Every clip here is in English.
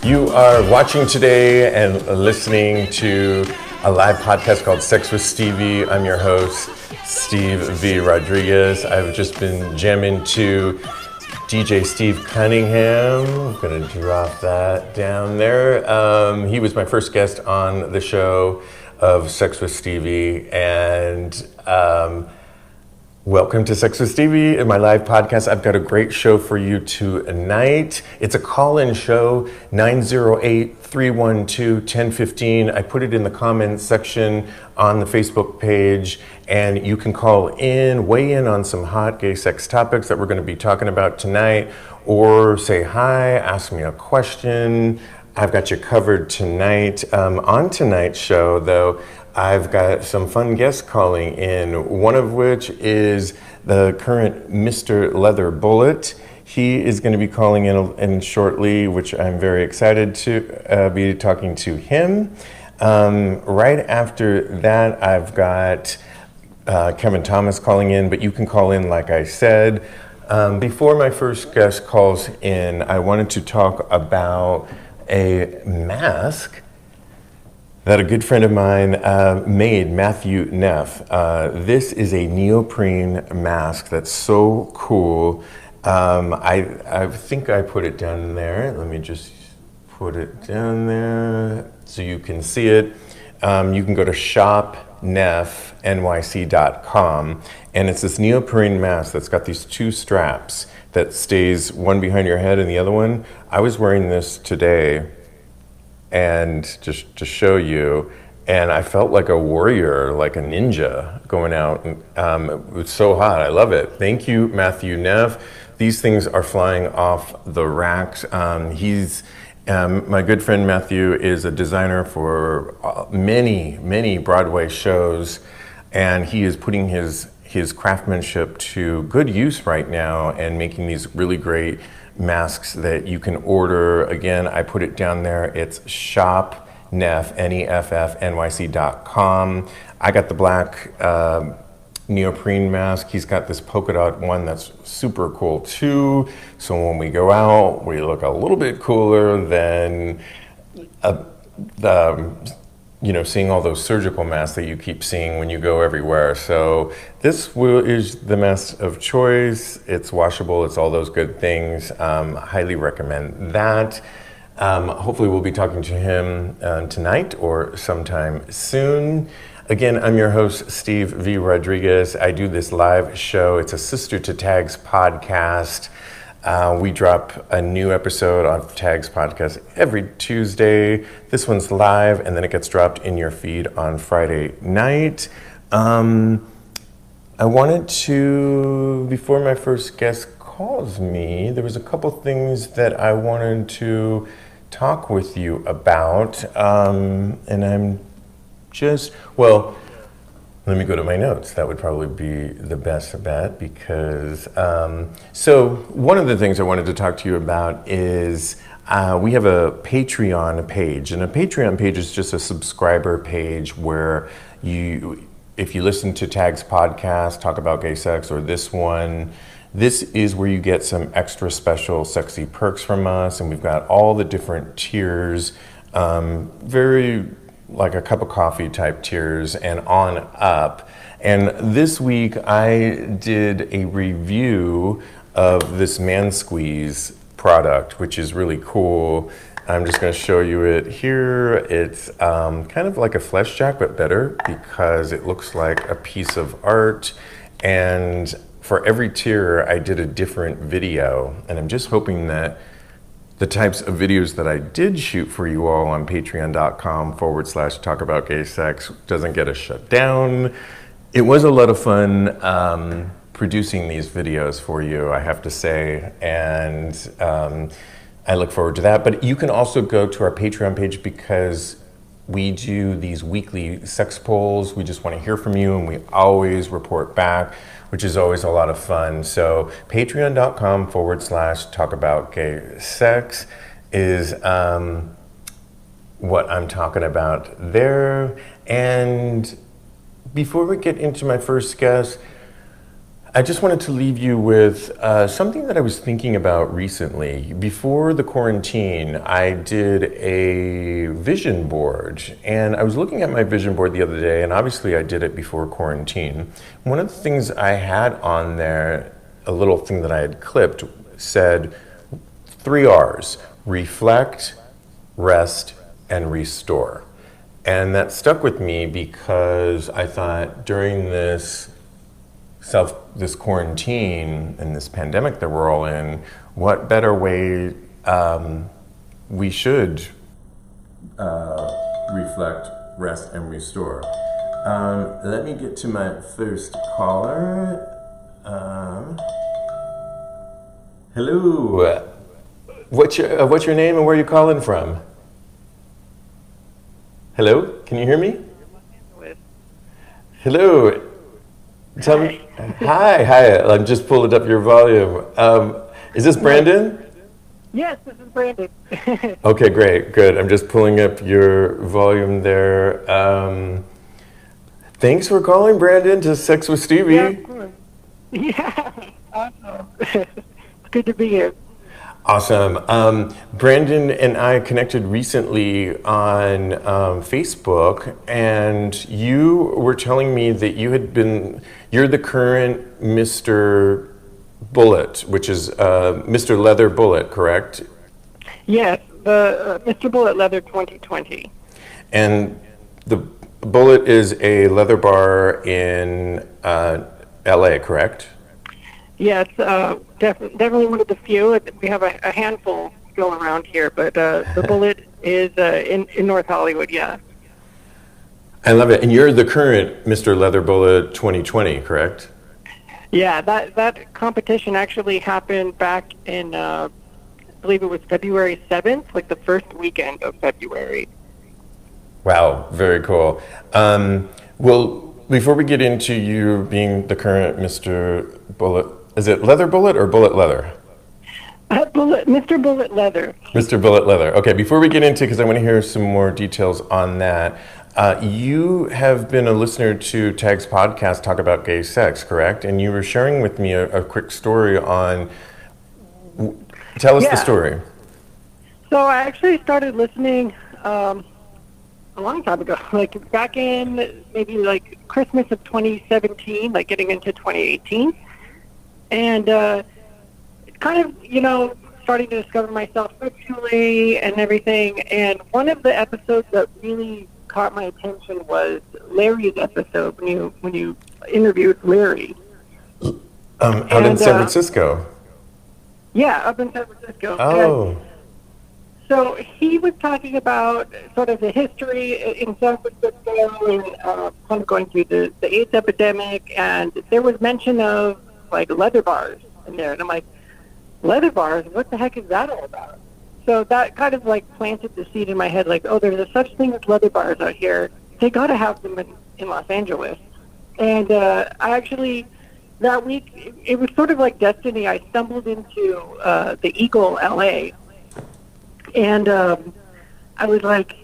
You are watching today and listening to a live podcast called Sex with Stevie. I'm your host, Steve V. Rodriguez. I've just been jamming to DJ Steve Cunningham. I'm gonna drop that down there. He was my first guest on the show of Sex with Stevie, and welcome to Sex with Stevie in my live podcast. I've got a great show for you tonight. It's a call-in show, 908-312-1015. I put it in the comments section on the Facebook page, and you can call in, weigh in on some hot gay sex topics that we're going to be talking about tonight, or say hi, ask me a question. I've got you covered tonight. On tonight's show, though, I've got some fun guests calling in, one of which is the current Mr. Leather Bullet. He is going to be calling in shortly, which I'm very excited to be talking to him. Right after that, I've got Kevin Thomas calling in, but you can call in like I said. Before my first guest calls in, I wanted to talk about a mask that a good friend of mine made, Matthew Neff. This is a neoprene mask that's so cool. I think I put it down there. Let me just put it down there so you can see it. You can go to shopneffnyc.com, and it's this neoprene mask that's got these two straps that stays one behind your head and the other one. I was wearing this today, and just to show you, and I felt like a warrior, like a ninja going out. It was so hot. I love it. Thank you, Matthew Neff. These things are flying off the racks. My good friend Matthew is a designer for many Broadway shows, and he is putting his craftsmanship to good use right now and making these really great masks that you can order. Again, I put it down there. It's shopneffnyc.com. I got the black neoprene mask. He's got this polka dot one that's super cool too. So when we go out, we look a little bit cooler than seeing all those surgical masks that you keep seeing when you go everywhere. So this is the mask of choice. It's washable. It's all those good things. Highly recommend that. Hopefully we'll be talking to him tonight or sometime soon. Again, I'm your host, Steve V. Rodriguez. I do this live show. It's a Sister to Tags podcast. We drop a new episode on Tags podcast every Tuesday. This one's live, and then it gets dropped in your feed on Friday night. I wanted to, before my first guest calls me, there was a couple things that I wanted to talk with you about, and I'm just, let me go to my notes. That would probably be the best bet because, so one of the things I wanted to talk to you about is we have a Patreon page, and a Patreon page is just a subscriber page where if you listen to Tags podcast, Talk About Gay Sex, or this one, this is where you get some extra special sexy perks from us, and we've got all the different tiers, very like a cup of coffee type tiers and on up. And this week I did a review of this Man Squeeze product, which is really cool. I'm just going to show you it here. It's kind of like a flesh jack, but better because it looks like a piece of art. And for every tier, I did a different video. And I'm just hoping that the types of videos that I did shoot for you all on patreon.com/talk about gay sex doesn't get us shut down. It was a lot of fun producing these videos for you, I have to say, and I look forward to that. But you can also go to our Patreon page because we do these weekly sex polls. We just want to hear from you, and we always report back, which is always a lot of fun. So patreon.com/talk about gay sex is what I'm talking about there. And before we get into my first guest, I just wanted to leave you with something that I was thinking about recently. Before the quarantine, I did a vision board, and I was looking at my vision board the other day, and obviously I did it before quarantine. One of the things I had on there, a little thing that I had clipped, said 3 R's: reflect, rest, and restore. And that stuck with me because I thought during this quarantine and this pandemic that we're all in, what better way we should reflect, rest, and restore. Let me get to my first caller. Hello. What's your name and where are you calling from? Hello, can you hear me? Hello. Tell me. Hi. I'm just pulling up your volume. Is this Brandon? Yes, this is Brandon. Okay, great, good. I'm just pulling up your volume there. Thanks for calling, Brandon, to Sex with Stevie. Yeah, of course. Yeah, awesome. It's good to be here. Awesome. Brandon and I connected recently on Facebook, and you were telling me that you're the current Mr. Bullet, which is Mr. Leather Bullet, correct? Yes, the Mr. Bullet Leather 2020. And the Bullet is a leather bar in LA, correct? Yes, definitely one of the few. We have a handful still around here, but the Bullet is in North Hollywood, yeah. I love it. And you're the current Mr. Leather Bullet 2020, correct? Yeah, that competition actually happened back in, I believe it was February 7th, like the first weekend of February. Wow, very cool. Well, before we get into you being the current Mr. Bullet, is it Leather Bullet or Bullet Leather? Mr. Bullet Leather. Mr. Bullet Leather. Okay, before we get into, because I want to hear some more details on that, you have been a listener to Tag's podcast, Talk About Gay Sex, correct? And you were sharing with me a quick story on, tell us the story. So I actually started listening a long time ago, like back in maybe like Christmas of 2017, like getting into 2018. And kind of, starting to discover myself sexually and everything. And one of the episodes that really caught my attention was Larry's episode when you interviewed Larry. Out in San Francisco. Yeah, up in San Francisco. Oh. And so he was talking about sort of the history in San Francisco and kind of going through the AIDS epidemic, and there was mention of like leather bars in there, and I'm like, leather bars? What the heck is that all about? So that kind of like planted the seed in my head, like, oh, there's a such thing as leather bars out here. They got to have them in Los Angeles. And I actually, that week, it was sort of like destiny. I stumbled into the Eagle LA, and I was like,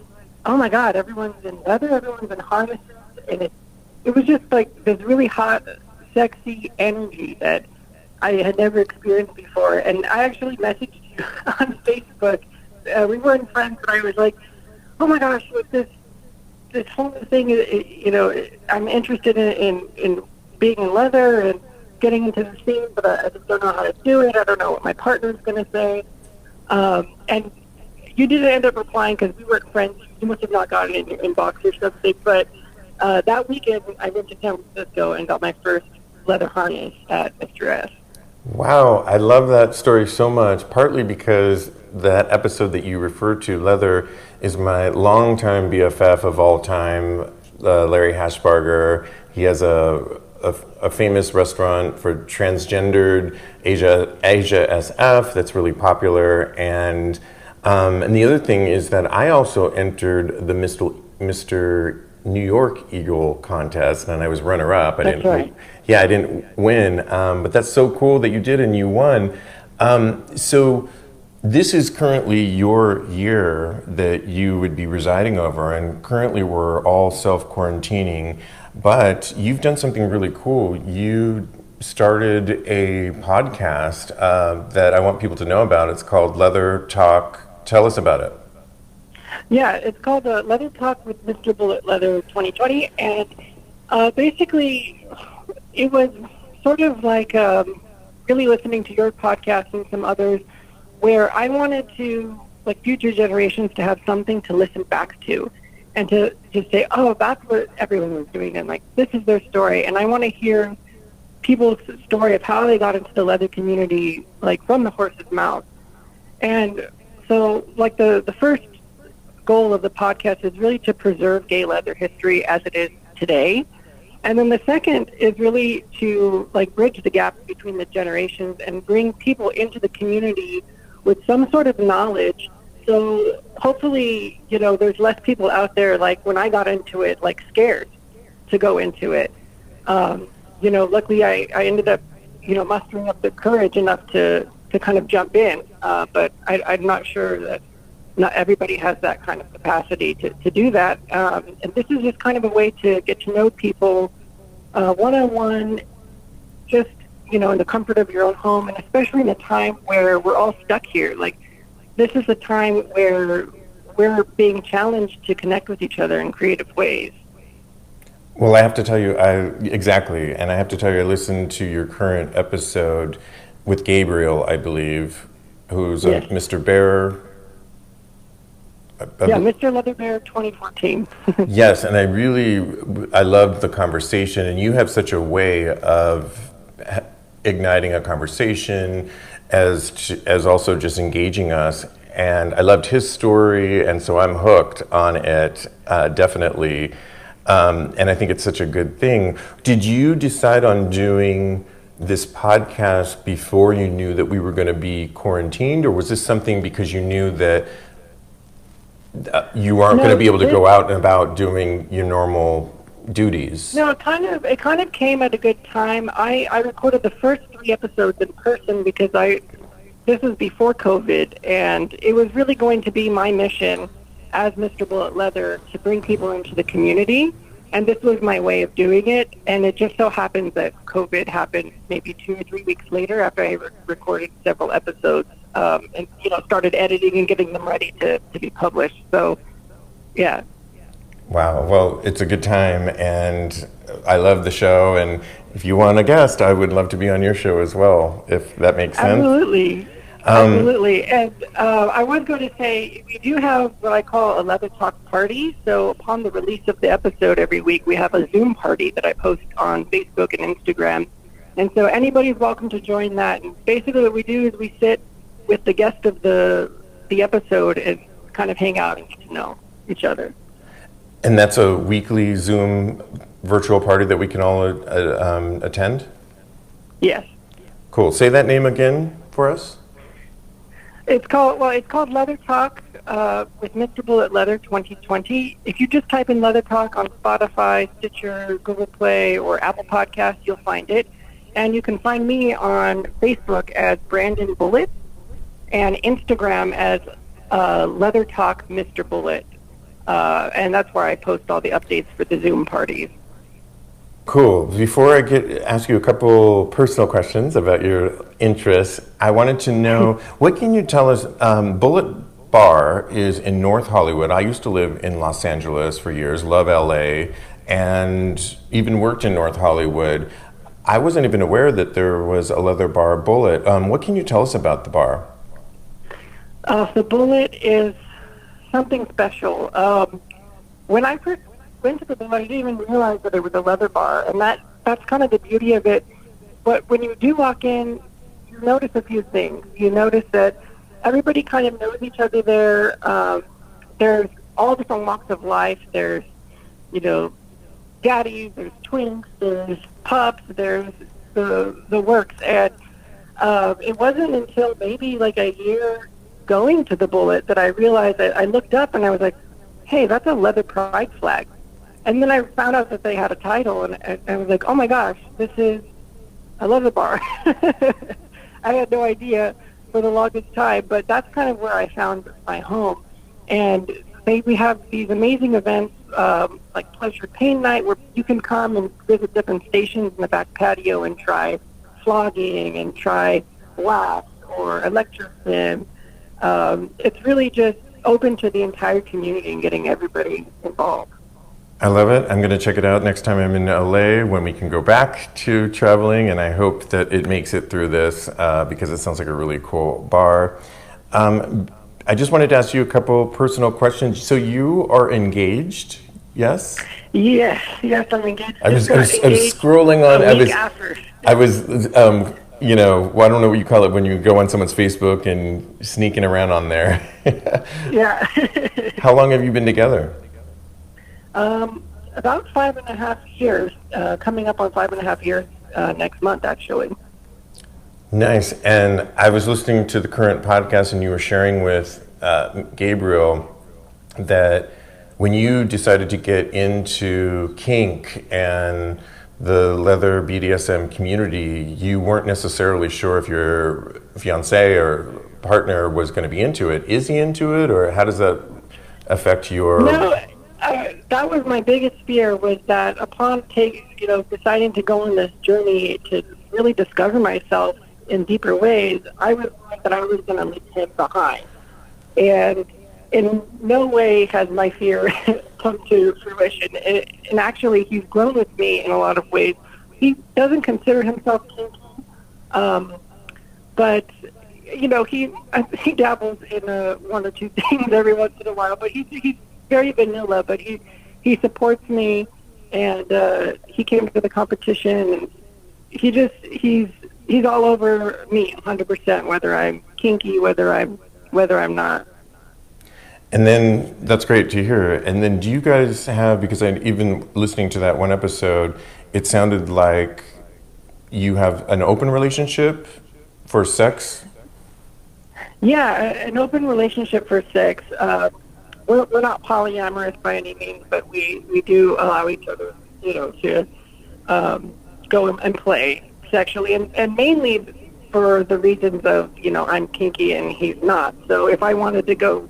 oh my God, everyone's in leather, everyone's in harnesses, and it was just like this really hot, sexy energy that I had never experienced before. And I actually messaged you on Facebook. We weren't friends, but I was like, oh my gosh, with this whole thing, I'm interested in being in leather and getting into the scene, but I just don't know how to do it. I don't know what my partner's going to say. And you didn't end up replying because we weren't friends. You must have not gotten in your inbox or something. But that weekend, I went to San Francisco and got my first leather harness at Mr. S. Wow, I love that story so much, partly because that episode that you referred to, Leather, is my longtime BFF of all time, Larry Hashbarger. He has a famous restaurant for transgendered Asia SF that's really popular. And the other thing is that I also entered the Mr. New York Eagle contest, and I was runner-up. That's right. Yeah, I didn't win, but that's so cool that you did and you won. So this is currently your year that you would be residing over, and currently we're all self-quarantining, but you've done something really cool. You started a podcast that I want people to know about. It's called Leather Talk. Tell us about it. Yeah, it's called Leather Talk with Mr. Bullet Leather 2020, and basically it was sort of like really listening to your podcast and some others, where I wanted to, like, future generations to have something to listen back to, and to just say, oh, that's what everyone was doing, and like, this is their story. And I want to hear people's story of how they got into the leather community, like from the horse's mouth. And so, like, the first goal of the podcast is really to preserve gay leather history as it is today. And then the second is really to, like, bridge the gap between the generations and bring people into the community with some sort of knowledge. So hopefully, you know, there's less people out there, like when I got into it, like, scared to go into it. You know, luckily I ended up, you know, mustering up the courage enough to kind of jump in. But I'm not sure that not everybody has that kind of capacity to do that. And this is just kind of a way to get to know people one-on-one, just, you know, in the comfort of your own home, and especially in a time where we're all stuck here. Like, this is a time where we're being challenged to connect with each other in creative ways. Well, I have to tell you, exactly, and I have to tell you, I listened to your current episode with Gabriel, I believe, who's Yes. Mr. Bear. Yeah, Mr. Leather Bear 2014. Yes, and I loved the conversation, and you have such a way of igniting a conversation as also just engaging us. And I loved his story, and so I'm hooked on it, definitely. And I think it's such a good thing. Did you decide on doing this podcast before you knew that we were going to be quarantined, or was this something because you knew that you aren't going to be able to go out and about doing your normal duties? No, it kind of came at a good time. I recorded the first 3 episodes in person because this was before COVID, and it was really going to be my mission as Mr. Bullet Leather to bring people into the community, and this was my way of doing it. And it just so happens that COVID happened maybe 2 or 3 weeks later after I recorded several episodes, and, you know, started editing and getting them ready to be published. So, yeah. Wow. Well, it's a good time, and I love the show. And if you want a guest, I would love to be on your show as well, if that makes sense. Absolutely. Absolutely. And I was going to say, we do have what I call a Leather Talk party. So upon the release of the episode every week, we have a Zoom party that I post on Facebook and Instagram. And so anybody's welcome to join that. And basically what we do is we sit with the guest of the episode and kind of hang out and get to know each other. And that's a weekly Zoom virtual party that we can all attend? Yes. Cool. Say that name again for us. It's called Leather Talk with Mr. Bullet Leather 2020. If you just type in Leather Talk on Spotify, Stitcher, Google Play, or Apple Podcasts, you'll find it. And you can find me on Facebook as Brandon Bullet and Instagram as Leather Talk Mr. Bullet. And that's where I post all the updates for the Zoom parties. Cool. Before I ask you a couple personal questions about your interests, I wanted to know, what can you tell us? Bullet Bar is in North Hollywood. I used to live in Los Angeles for years, love LA, and even worked in North Hollywood. I wasn't even aware that there was a leather bar, Bullet. What can you tell us about the bar? The Bullet is something special. When I first went to the bar, I didn't even realize that it was a leather bar, and that's kind of the beauty of it. But when you do walk in, you notice a few things. You notice that everybody kind of knows each other there. There's all different walks of life. There's, you know, daddies, there's twinks, there's pups, there's the works. And it wasn't until maybe like a year going to the Bullet that I realized that I looked up and I was like, hey, that's a leather pride flag. And then I found out that they had a title, and I was like, oh my gosh, I love the bar. I had no idea for the longest time, but that's kind of where I found my home. And we have these amazing events, like Pleasure Paint Night, where you can come and visit different stations in the back patio and try flogging and try wax or electrofilm. It's really just open to the entire community and getting everybody involved. I love it. I'm going to check it out next time I'm in LA when we can go back to traveling, and I hope that it makes it through this because it sounds like a really cool bar. I just wanted to ask you a couple personal questions. So you are engaged, yes? Yes, I'm engaged. I was scrolling on. I was, you know, well, I don't know what you call it when you go on someone's Facebook and sneaking around on there. Yeah. How long have you been together? About 5.5 years, coming up on 5.5 years next month, actually. Nice. And I was listening to the current podcast, and you were sharing with Gabriel that when you decided to get into kink and the leather BDSM community, you weren't necessarily sure if your fiance or partner was going to be into it. Is he into it, or how does that affect your... No. That was my biggest fear, was that upon deciding to go on this journey to really discover myself in deeper ways, I was worried that I was going to leave him behind. And in no way has my fear come to fruition. And actually, he's grown with me in a lot of ways. He doesn't consider himself kinky, but he dabbles in one or two things every once in a while. But he's very vanilla, but he supports me, and he came to the competition, and he's all over me 100%, whether I'm kinky, whether I'm not. And then that's great to hear. And then do you guys have, because even listening to that one episode, it sounded like you have an open relationship for sex? Yeah, an open relationship for sex. We're not polyamorous by any means, but we do allow each other, to go and play sexually, and mainly for the reasons of, I'm kinky and he's not. So if I wanted to go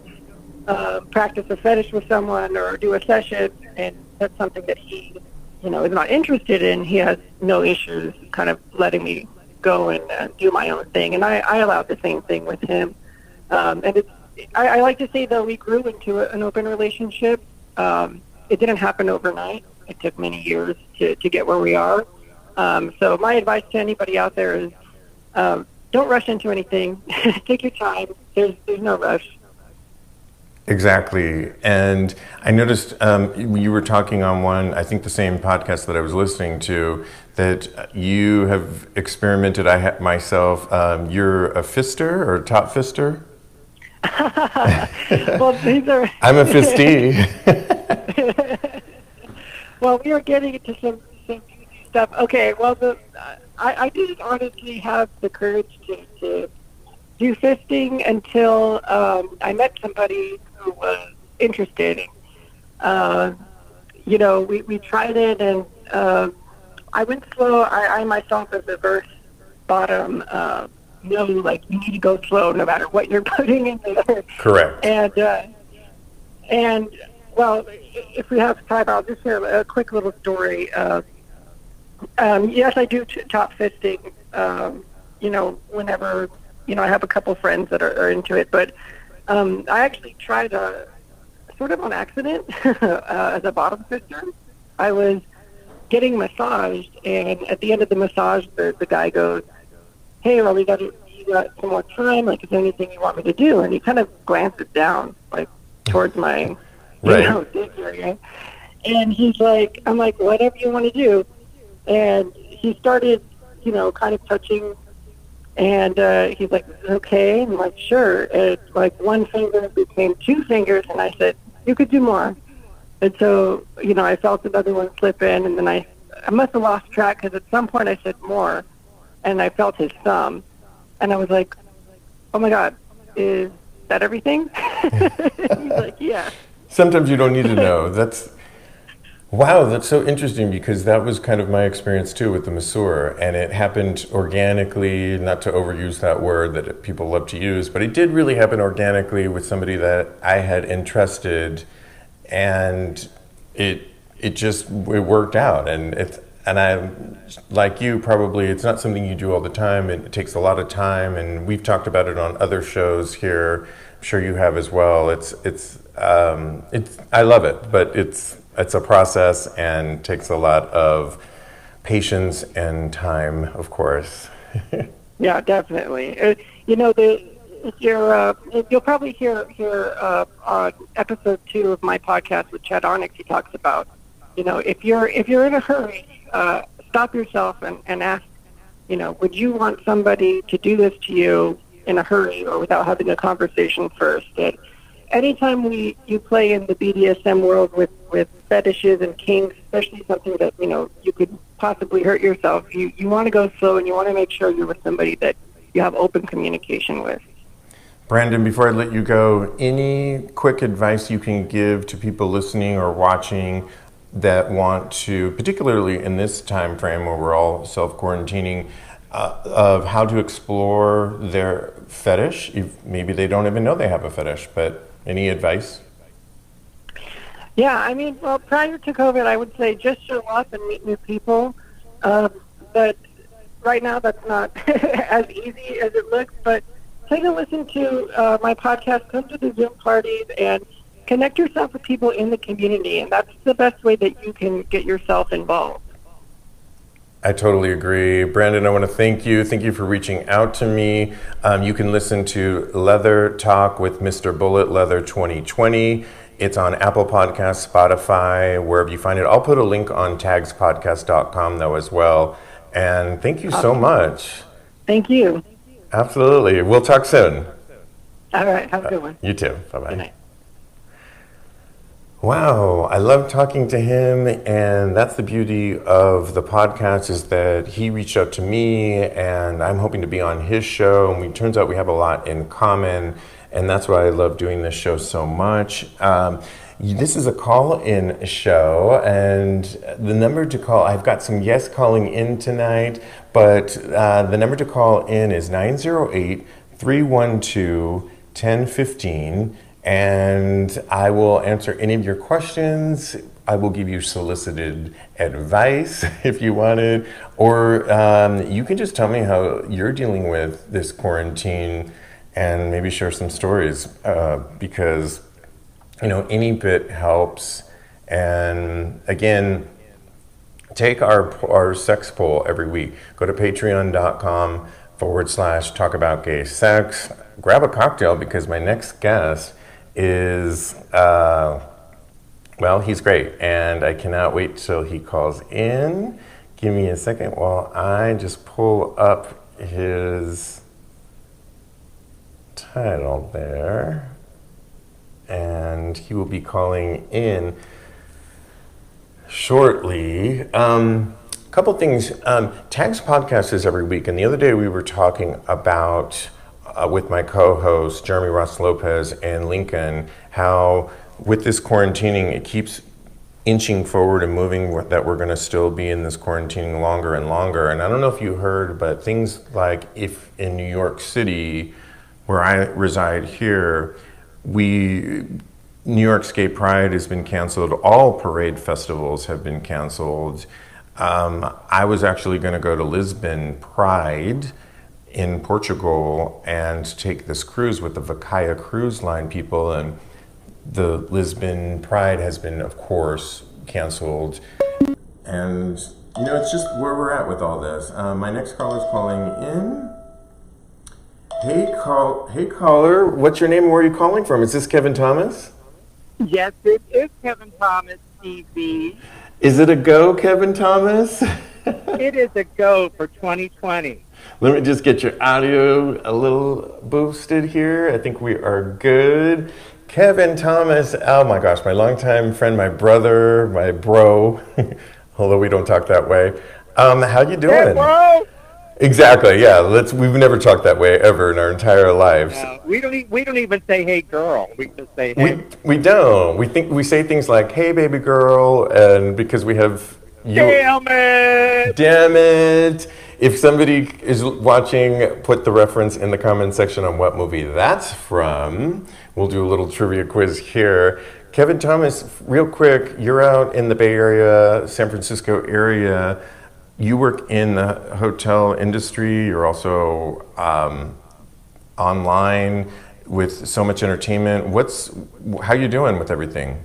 practice a fetish with someone or do a session, and that's something that he, is not interested in, he has no issues kind of letting me go and do my own thing. And I allowed the same thing with him. And I like to say that we grew into an open relationship. It didn't happen overnight. It took many years to get where we are. So my advice to anybody out there is don't rush into anything. Take your time. There's no rush. Exactly. And I noticed you were talking on one, I think the same podcast that I was listening to, that you have experimented. Myself, you're a fister or a top fister? Well, these are... I'm a fistee. Well, we are getting into some stuff. Okay, well, I didn't honestly have the courage to do fisting until I met somebody who was interested. We tried it, and I went slow. I myself, as a verse bottom, you need to go slow no matter what you're putting in there. Correct. And well, if we have time, I'll just share a quick little story. Yes, I do top fisting. Whenever I have a couple friends that are into it, but I actually tried sort of on accident as a bottom fister. I was getting massaged, and at the end of the massage, the guy goes, "Hey, well, you got some more time? Like, is there anything you want me to do?" And he kind of glances down, towards my, dick area. And he's like, I'm like, "Whatever you want to do." And he started, kind of touching, and he's like, "Okay." And I'm like, "Sure." And one finger became two fingers, and I said, "You could do more." And so, I felt another one slip in, and then I must have lost track, because at some point I said more, and I felt his thumb, and I was like, "Oh my God, is that everything?" He's like, "Yeah." Sometimes you don't need to know. Wow, that's so interesting, because that was kind of my experience too with the masseur, and it happened organically, not to overuse that word that people love to use, but it did really happen organically with somebody that I had entrusted, and it worked out. And and I'm like you, probably it's not something you do all the time. It takes a lot of time, and we've talked about it on other shows here. I'm sure you have as well. It's I love it, but it's a process and takes a lot of patience and time, of course. Yeah, definitely. You know, you'll probably hear on episode 2 of my podcast with Chad Arnix. He talks about, you know, if you're in a hurry, stop yourself and ask, you know, would you want somebody to do this to you in a hurry or without having a conversation first? And anytime you play in the BDSM world with fetishes and kinks, especially something that, you know, you could possibly hurt yourself, you want to go slow, and you want to make sure you're with somebody that you have open communication with. Brandon, before I let you go, any quick advice you can give to people listening or watching that want to, particularly in this time frame where we're all self-quarantining, of how to explore their fetish? Maybe they don't even know they have a fetish, but any advice? Yeah, I mean, well, prior to COVID, I would say just show up and meet new people. But right now, that's not as easy as it looks. But take a listen to my podcast, come to the Zoom parties, and connect yourself with people in the community. And that's the best way that you can get yourself involved. I totally agree. Brandon, I want to thank you. Thank you for reaching out to me. You can listen to Leather Talk with Mr. Bullet Leather 2020. It's on Apple Podcasts, Spotify, wherever you find it. I'll put a link on tagspodcast.com, though, as well. And thank you so much. Thank you. Absolutely. We'll talk soon. All right. Have a good one. You too. Bye-bye. Good night. Wow, I love talking to him, and that's the beauty of the podcast, is that he reached out to me, and I'm hoping to be on his show, and it turns out we have a lot in common, and that's why I love doing this show so much. This is a call-in show, and the number to call, I've got some guests calling in tonight, but the number to call in is 908-312-1015, and I will answer any of your questions. I will give you solicited advice if you want it, or you can just tell me how you're dealing with this quarantine and maybe share some stories, because, you know, any bit helps. And again, take our sex poll every week. Go to patreon.com/talkaboutgaysex. Grab a cocktail, because my next guest is, well, he's great, and I cannot wait till he calls in. Give me a second while I just pull up his title there, and he will be calling in shortly. Couple things. Tags podcast is every week, and the other day we were talking about with my co-host Jeremy Ross Lopez and Lincoln, how with this quarantining it keeps inching forward and moving, that we're going to still be in this quarantining longer and longer. And I don't know if you heard, but things like, if in New York City, where I reside here, New York's Gay Pride has been canceled. All parade festivals have been canceled. I was actually going to go to Lisbon Pride in Portugal and take this cruise with the Vakaya Cruise Line people, and the Lisbon Pride has been, of course, canceled. And, you know, it's just where we're at with all this. My next caller is calling in. Hey caller, what's your name and where are you calling from? Is this Kevin Thomas? Yes, it is Kevin Thomas, TV. Is it a go, Kevin Thomas? It is a go for 2020. Let me just get your audio a little boosted here. I think we are good. Kevin Thomas, oh my gosh, my longtime friend, my brother, my bro, although we don't talk that way. How you doing? Hey, bro! Exactly, yeah. We've never talked that way ever in our entire lives. No, we don't even say hey girl. We just say hey. We don't. We say things like hey baby girl, and because we have you. Damn it! If somebody is watching, put the reference in the comment section on what movie that's from. We'll do a little trivia quiz here. Kevin Thomas, real quick, you're out in the Bay Area, San Francisco area. You work in the hotel industry. You're also online with so much entertainment. How you doing with everything?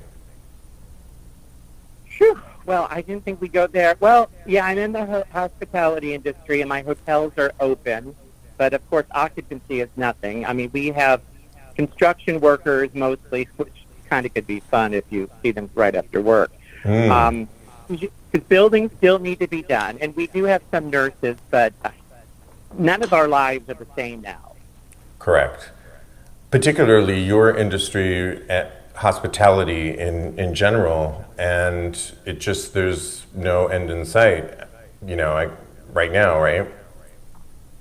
Phew. Well, I didn't think we'd go there. Well, yeah, I'm in the hospitality industry, and my hotels are open. But, of course, occupancy is nothing. I mean, we have construction workers mostly, which kind of could be fun if you see them right after work. Because buildings still need to be done. And we do have some nurses, but none of our lives are the same now. Correct. Particularly your industry, hospitality in general, and it just, there's no end in sight, right now, right?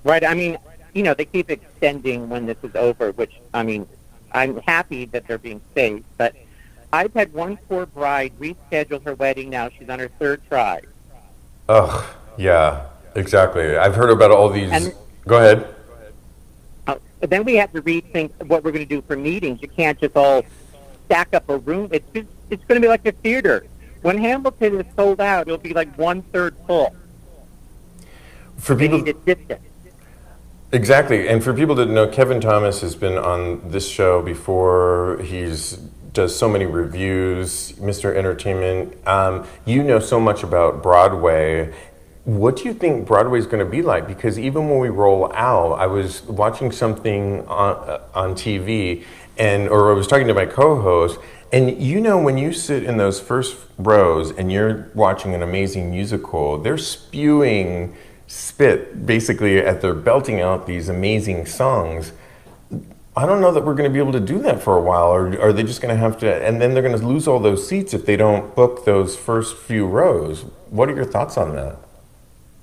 Right. I mean, they keep extending when this is over, which, I mean, I'm happy that they're being safe, but I've had one poor bride reschedule her wedding now. She's on her third try. Ugh, yeah, exactly. I've heard about all these. Go ahead. Then we have to rethink what we're going to do for meetings. You can't just all stack up a room. It's going to be like a theater. When Hamilton is sold out, it'll be like 1/3 full. For people, need a distance. Exactly, and for people that know, Kevin Thomas has been on this show before. Does so many reviews, Mr. Entertainment. You know so much about Broadway. What do you think Broadway is going to be like? Because even when we roll out, I was watching something on TV, or I was talking to my co-host, and when you sit in those first rows and you're watching an amazing musical, they're spewing spit basically at they're belting out these amazing songs. I don't know that we're going to be able to do that for a while, or are they just going to have to, and then they're going to lose all those seats if they don't book those first few rows. What are your thoughts on that?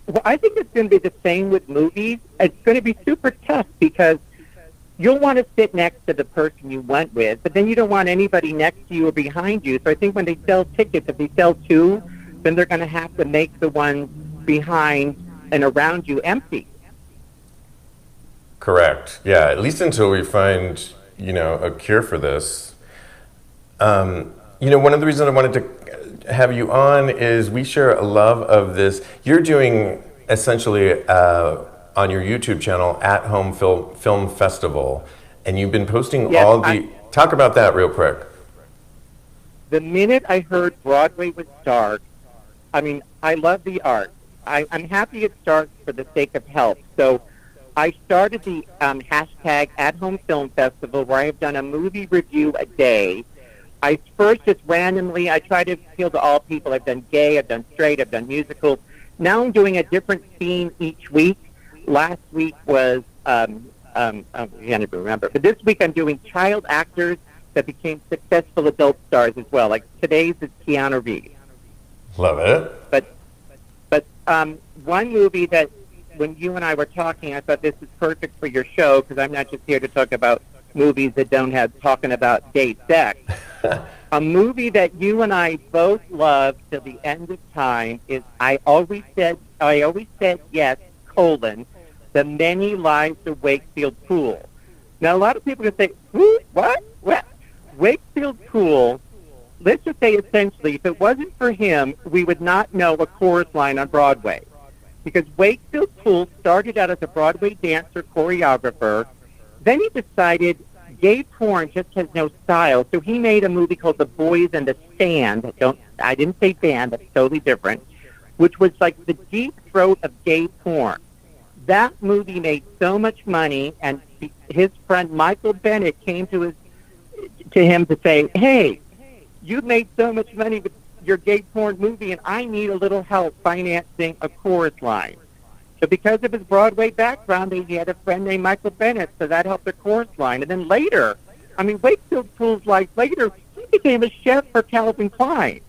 Well, I think it's going to be the same with movies. It's going to be super tough because you'll want to sit next to the person you went with, but then you don't want anybody next to you or behind you. So I think when they sell tickets, if they sell two, then they're going to have to make the ones behind and around you empty. Correct. Yeah, at least until we find, a cure for this. One of the reasons I wanted to have you on is we share a love of this. You're doing essentially on your YouTube channel At Home Film Festival, and you've been posting talk about that real quick. The minute I heard Broadway would start, I mean, I love the art. I'm happy it starts for the sake of health. So I started the hashtag At Home Film Festival, where I have done a movie review a day. I first just randomly, I try to appeal to all people. I've done gay, I've done straight, I've done musicals. Now I'm doing a different theme each week. Last week was, I can't even remember, but this week I'm doing child actors that became successful adult stars as well. Like today's is Keanu Reeves. Love it. But one movie that when you and I were talking, I thought this is perfect for your show because I'm not just here to talk about movies that don't have talking about gay sex. A movie that you and I both love till the end of time is I always said yes, The Many Lives of Wakefield Poole. Now, a lot of people can say, what? Wakefield Poole, let's just say essentially, if it wasn't for him, we would not know a chorus line on Broadway. Because Wakefield Poole started out as a Broadway dancer, choreographer. Then he decided gay porn just has no style. So he made a movie called The Boys and the Stand. I didn't say band, that's totally different. Which was like the deep throat of gay porn. That movie made so much money, and his friend Michael Bennett came to him to say, hey, you've made so much money with your gay porn movie, and I need a little help financing a chorus line. So because of his Broadway background, he had a friend named Michael Bennett, so that helped the chorus line. And then later, Wakefield Poole's life later, he became a chef for Calvin Klein.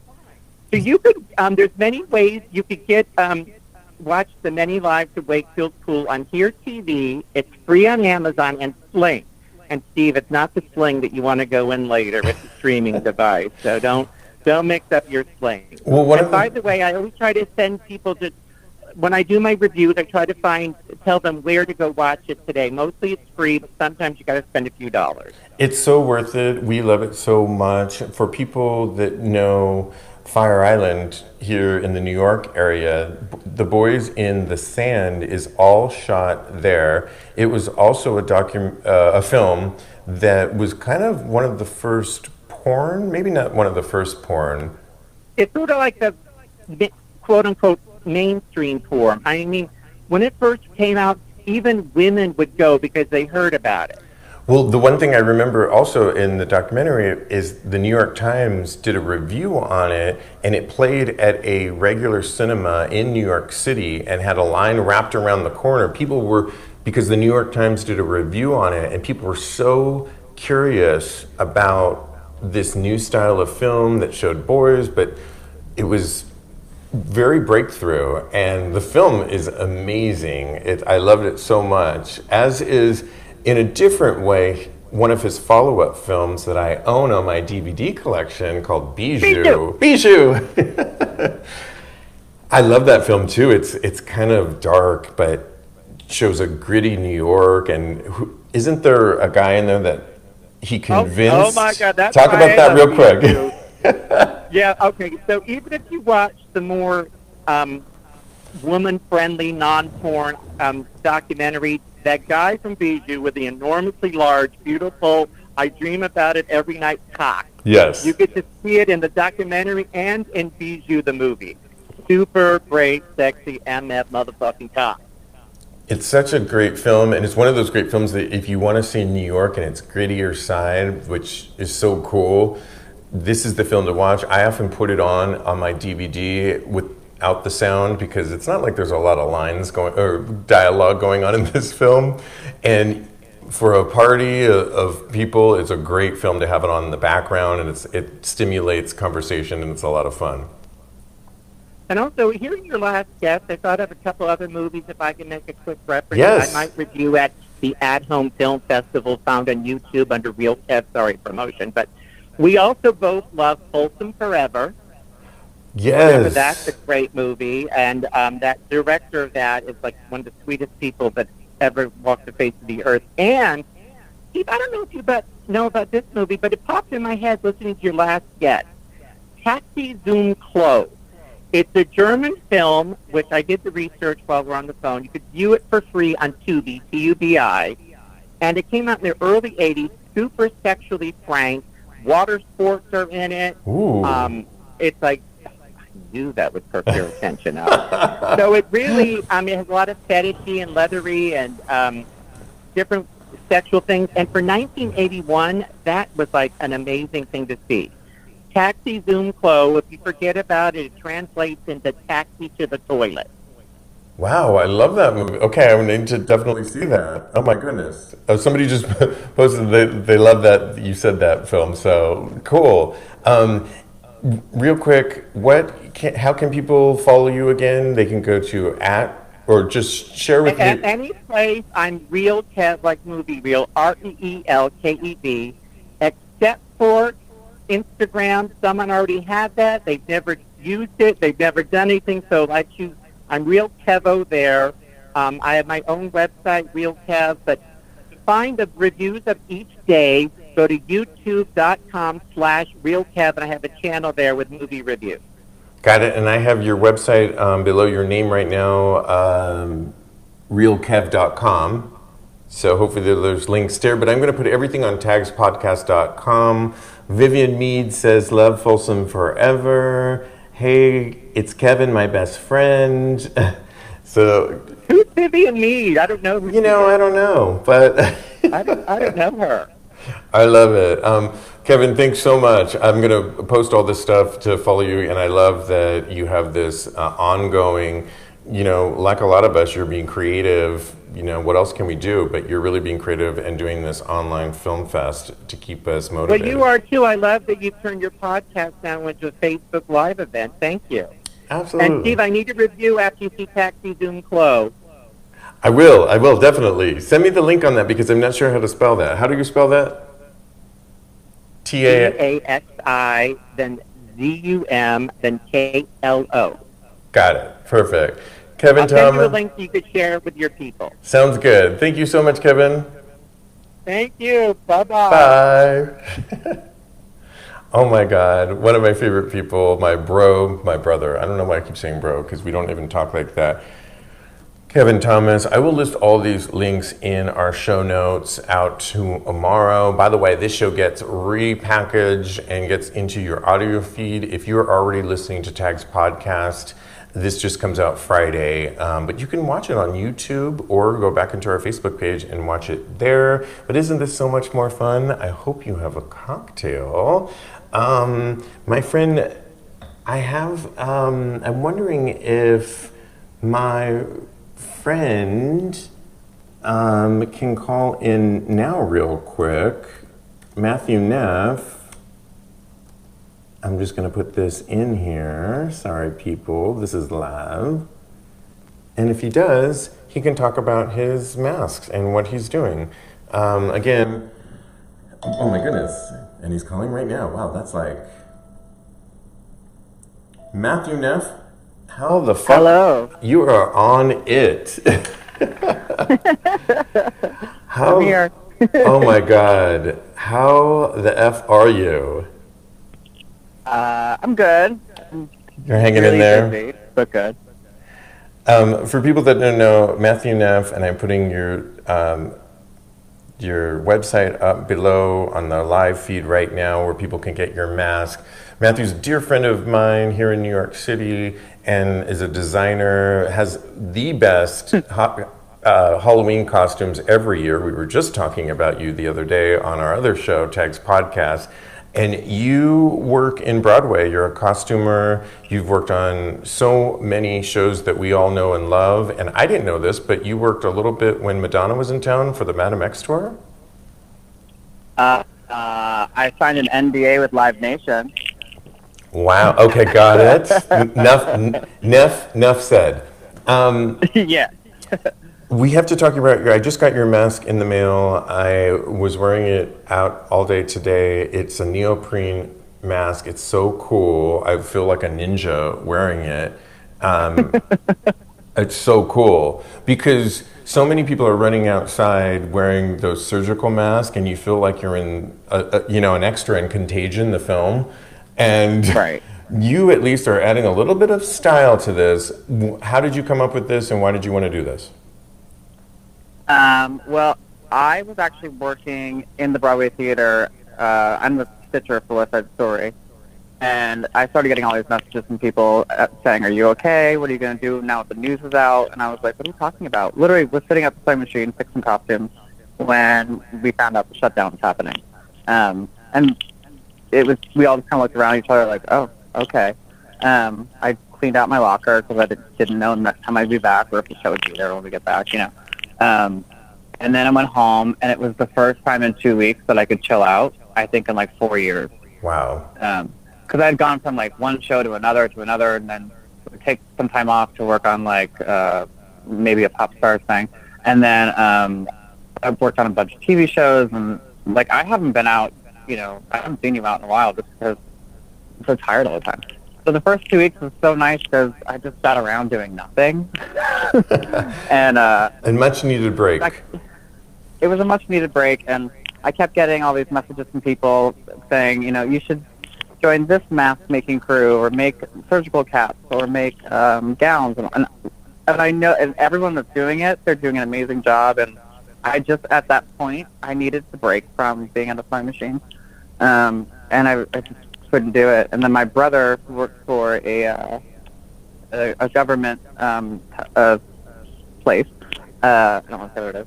So you could, there's many ways you could get, watch The Many Lives of Wakefield Poole on Here TV. It's free on Amazon and Sling. And Steve, it's not the Sling that you want to go in later. It's a streaming device, so don't mix up your Sling. Well, and by the way, I always try to send people to when I do my reviews, I try to tell them where to go watch it today. Mostly it's free, but sometimes you got to spend a few dollars. It's so worth it. We love it so much. For people that know Fire Island here in the New York area, The Boys in the Sand is all shot there. It was also a film that was kind of one of the first porn, maybe not one of the first porn. It's sort of like the quote-unquote mainstream porn. I mean, when it first came out, even women would go because they heard about it. Well, the one thing I remember also in the documentary is the New York Times did a review on it, and it played at a regular cinema in New York City and had a line wrapped around the corner. Because the New York Times did a review on it, and people were so curious about this new style of film that showed boys, but it was very breakthrough, and the film is amazing. I loved it so much, as is, in a different way, one of his follow-up films that I own on my DVD collection called Bijou. I love that film too. It's kind of dark, but shows a gritty New York. And isn't there a guy in there that he convinced? Oh my God! Talk about that real quick. Yeah. Okay. So even if you watch the more woman-friendly, non-porn documentary, that guy from Bijou with the enormously large, beautiful, I dream about it every night cock. Yes. You get to see it in the documentary and in Bijou, the movie. Super great, sexy MF motherfucking cock. It's such a great film, and it's one of those great films that if you want to see New York and its grittier side, which is so cool, this is the film to watch. I often put it on my DVD without the sound because it's not like there's a lot of lines or dialogue going on in this film. And for a party of people, it's a great film to have it on in the background, and it stimulates conversation, and it's a lot of fun. And also, hearing your last guest, I thought of a couple other movies, if I can make a quick reference. Yes. I might review at the At Home Film Festival, found on YouTube under Real Kev, sorry, promotion. But we also both love Folsom Forever. Yes. That's a great movie. And that director of that is like one of the sweetest people that ever walked the face of the earth. And, Steve, I don't know if you know about this movie, but it popped in my head listening to your last guest. Taxi Zoom Close. It's a German film, which I did the research while we're on the phone. You could view it for free on Tubi, Tubi, and it came out in the early 80s, super sexually frank. Water sports are in it. Ooh. It's like, I knew that would perk your attention up. So it really, it has a lot of fetishy and leathery and different sexual things. And for 1981, that was like an amazing thing to see. Taxi Zoom Clo, if you forget about it, it translates into taxi to the toilet. Wow, I love that movie. Okay, I need to definitely see that. Oh my goodness. Somebody just posted they love that you said that film, so cool. Real quick, how can people follow you again? They can go to or just share with At you. any place, I'm Real Kev, like movie Real, REELKEV, except for Instagram. Someone already had that. They've never used it. They've never done anything. So I'm Real Kevo there. I have my own website, Real Kev. But to find the reviews of each day, go to youtube.com/RealKev, and I have a channel there with movie reviews. Got it. And I have your website below your name right now, realkev.com. So hopefully there's links there. But I'm going to put everything on tagspodcast.com. Vivian Mead says, love Folsom Forever. Hey, it's Kevin, my best friend. So Who's Vivian Mead? I don't know. I don't know, but I don't know her. I love it. Kevin, thanks so much. I'm going to post all this stuff to follow you, and I love that you have this ongoing, like a lot of us, you're being creative. What else can we do? But you're really being creative and doing this online film fest to keep us motivated. Well, you are too. I love that you've turned your podcast now into a Facebook Live event. Thank you. Absolutely. And Steve, I need a review after you see Taxi Zoom Clo. I will, definitely. Send me the link on that because I'm not sure how to spell that. How do you spell that? TAXI, then ZUM, then KLO. Got it. Perfect. Kevin I'll send you a Thomas. link so you could share it with your people. Sounds good. Thank you so much, Kevin. Thank you. Bye-bye. Bye. Oh my God, one of my favorite people, my brother. I don't know why I keep saying bro, because we don't even talk like that. Kevin Thomas. I will list all these links in our show notes out tomorrow. By the way, this show gets repackaged and gets into your audio feed. If you're already listening to Tag's podcast, this just comes out Friday, but you can watch it on YouTube or go back into our Facebook page and watch it there. But isn't this so much more fun? I hope you have a cocktail. My friend, I'm wondering if my friend can call in now real quick. Matthew Neff. I'm just going to put this in here. Sorry, people. This is live. And if he does, he can talk about his masks and what he's doing. Again, oh my goodness. And he's calling right now. Wow, that's like... Matthew Neff, how the fuck? Hello. You are on it. I'm here. Oh my God. How the F are you? I'm good. You're hanging Really in there? busy, but good. For people that don't know, Matthew Neff, and I'm putting your website up below on the live feed right now where people can get your mask. Matthew's a dear friend of mine here in New York City and is a designer, has the best Halloween costumes every year. We were just talking about you the other day on our other show, Tag's Podcast. And you work in Broadway. You're a costumer. You've worked on so many shows that we all know and love. And I didn't know this, but you worked a little bit when Madonna was in town for the Madam X tour? I signed an NDA with Live Nation. Wow. Okay, got it. Neff said. Yeah. We have to talk about I just got your mask in the mail. I was wearing it out all day today. It's a neoprene mask. It's so cool. I feel like a ninja wearing it. It's so cool because so many people are running outside wearing those surgical masks, and you feel like you're in an extra in Contagion, the film. And Right. You at least are adding a little bit of style to this. How did you come up with this, and why did you want to do this? Well, I was actually working in the Broadway theater. I'm the stitcher for West Side Story. And I started getting all these messages from people saying, "Are you okay? What are you going to do now that the news is out?" And I was like, "What are you talking about?" Literally was sitting at the sewing machine fixing costumes when we found out the shutdown was happening. And we all just kind of looked around at each other like, "Oh, okay." I cleaned out my locker because I didn't know the next time I'd be back or if the show would be there when we get back, And then I went home, and it was the first time in 2 weeks that I could chill out, I think in like 4 years. Wow. Because I had gone from like one show to another, and then would take some time off to work on like maybe a pop stars thing. And then I've worked on a bunch of TV shows, and like I haven't been out, I haven't seen you out in a while just because I'm so tired all the time. So the first 2 weeks was so nice because I just sat around doing nothing. And much needed break. It was a much needed break, and I kept getting all these messages from people saying, you should join this mask making crew or make surgical caps or make gowns. And I know, and everyone that's doing it, they're doing an amazing job. And I just, at that point, I needed to break from being on the sewing machine. And I just couldn't do it. And then my brother worked for a government place. I don't want to say what it is.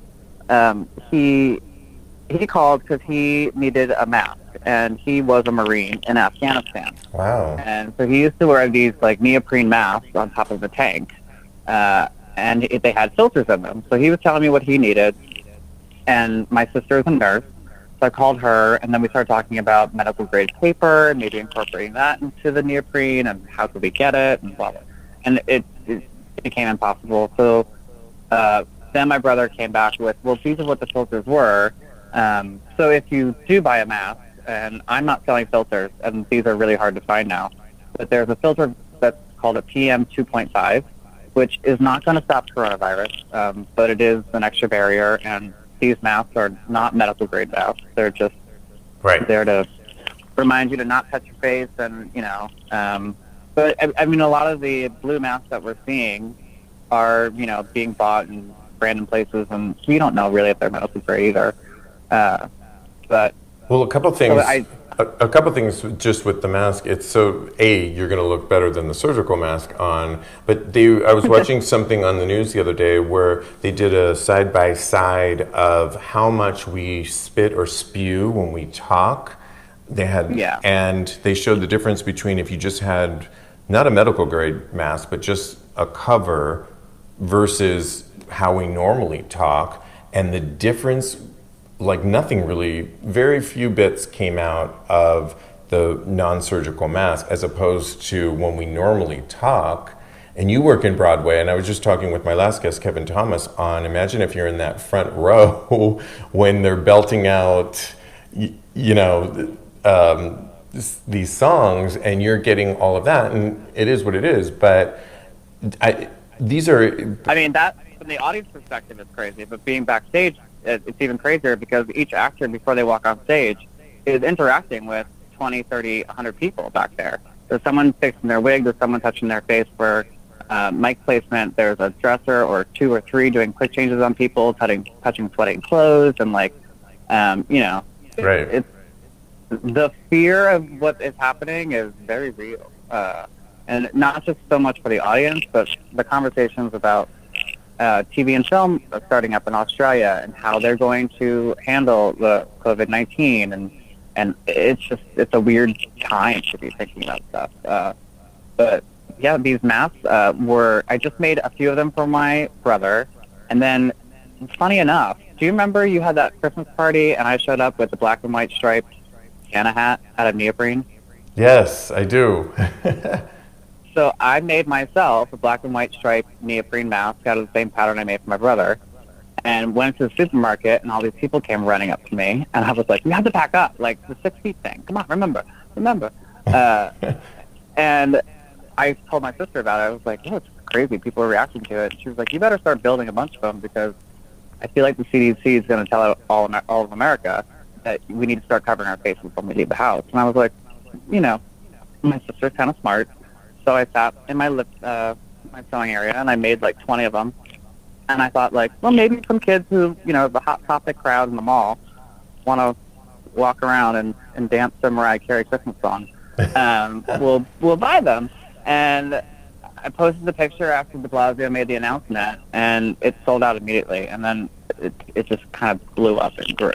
He called because he needed a mask, and he was a Marine in Afghanistan. Wow. And so he used to wear these like neoprene masks on top of the tank, and they had filters in them. So he was telling me what he needed, and my sister is a nurse, so I called her, and then we started talking about medical grade paper and maybe incorporating that into the neoprene and how could we get it and blah blah. And it became impossible. So then my brother came back with, well, these are what the filters were. So if you do buy a mask, and I'm not selling filters, and these are really hard to find now, but there's a filter that's called a PM 2.5, which is not going to stop coronavirus, but it is an extra barrier. And these masks are not medical grade masks. They're just there to remind you to not touch your face, and but I mean, a lot of the blue masks that we're seeing are being bought in random places, and we don't know really if they're medical grade or. But well, a couple things. So a couple things just with the mask. It's so you're going to look better than the surgical mask on. But I was watching something on the news the other day where they did a side by side of how much we spit or spew when we talk. They had and they showed the difference between if you just had not a medical grade mask but just a cover versus how we normally talk, and the difference. Like nothing really, very few bits came out of the non-surgical mask as opposed to when we normally talk. And you work in Broadway, and I was just talking with my last guest, Kevin Thomas, on imagine if you're in that front row when they're belting out, these songs, and you're getting all of that, and it is what it is. But these are. I mean, that from the audience perspective is crazy, but being backstage. It's even crazier because each actor, before they walk on stage, is interacting with 20, 30, 100 people back there. There's someone fixing their wig, there's someone touching their face for mic placement, there's a dresser or 2 or 3 doing quick changes on people, touching sweating clothes, and it's the fear of what is happening is very real. And not just so much for the audience, but the conversations about TV and film starting up in Australia and how they're going to handle the COVID-19, and it's a weird time to be thinking about stuff. But yeah, these masks I just made a few of them for my brother, and then funny enough, do you remember you had that Christmas party and I showed up with the black and white striped Santa hat out of neoprene? Yes, I do. So I made myself a black and white striped neoprene mask out of the same pattern I made for my brother, and went to the supermarket, and all these people came running up to me, and I was like, "You have to pack up, like the 6 feet thing. Come on, remember." And I told my sister about it. I was like, "Oh, it's crazy. People are reacting to it." She was like, "You better start building a bunch of them because I feel like the CDC is going to tell all of America that we need to start covering our faces when we leave the house." And I was like, my sister's kind of smart. So I sat in my my sewing area, and I made like 20 of them. And I thought, like, well, maybe some kids who, the Hot Topic crowd in the mall want to walk around and dance the Mariah Carey Christmas song. We'll buy them. And I posted the picture after de Blasio made the announcement, and it sold out immediately. And then it just kind of blew up and grew.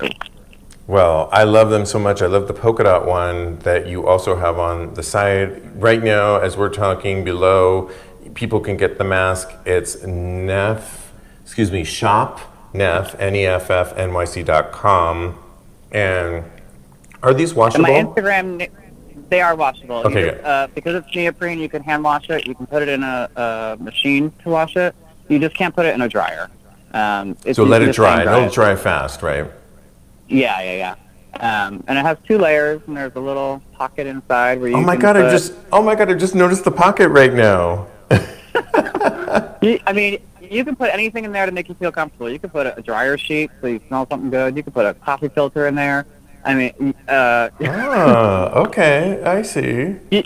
Well, I love them so much. I love the polka dot one that you also have on the side. Right now, as we're talking below, people can get the mask. It's shop Neff, NEFFNYC.com. And are these washable? And my Instagram, they are washable. Okay, good. Because it's neoprene, you can hand wash it. You can put it in a machine to wash it. You just can't put it in a dryer. So let it dry. It'll dry fast, right? Yeah. And it has 2 layers, and there's a little pocket inside where you I just noticed the pocket right now. You can put anything in there to make you feel comfortable. You can put a dryer sheet so you smell something good. You can put a coffee filter in there. Okay, I see. You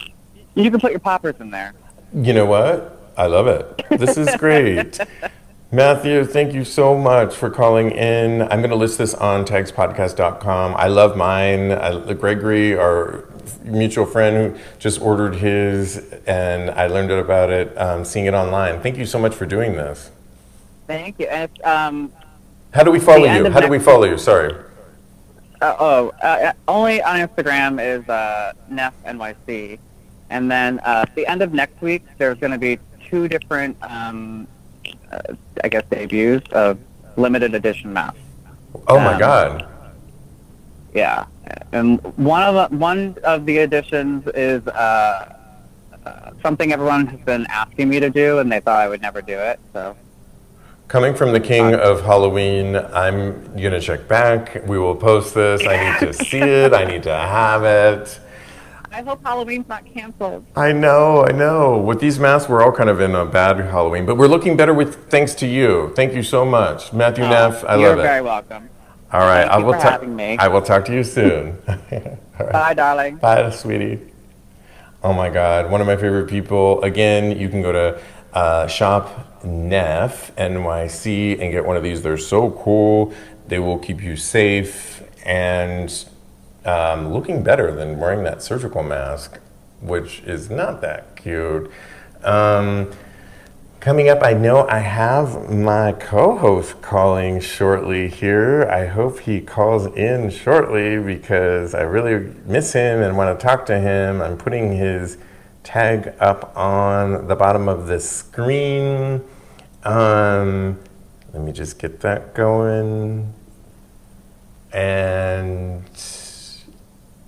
can put your poppers in there. You know what? I love it. This is great. Matthew, thank you so much for calling in. I'm going to list this on tagspodcast.com. I love mine. Gregory, our mutual friend, who just ordered his, and I learned about it seeing it online. Thank you so much for doing this. Thank you. And how do we follow you? Sorry. Only on Instagram is Neff NYC. And then at the end of next week, there's going to be 2 different debuts of limited edition masks. Oh my God! Yeah, and one of the editions is something everyone has been asking me to do, and they thought I would never do it. So, coming from the king of Halloween, I'm gonna check back. We will post this. I need to see it. I need to have it. I hope Halloween's not canceled. I know. With these masks, we're all kind of in a bad Halloween, but we're looking better with thanks to you. Thank you so much, Matthew Neff. I love You're it. very welcome. All right, Thank you for having me. I will talk to you soon. All right. Bye, darling. Bye, sweetie. Oh my God, one of my favorite people. Again, you can go to shop Neff NYC and get one of these. They're so cool. They will keep you safe and looking better than wearing that surgical mask, which is not that cute. Coming up, I know I have my co-host calling shortly here. I hope he calls in shortly because I really miss him and want to talk to him. I'm putting his tag up on the bottom of the screen. Let me just get that going. And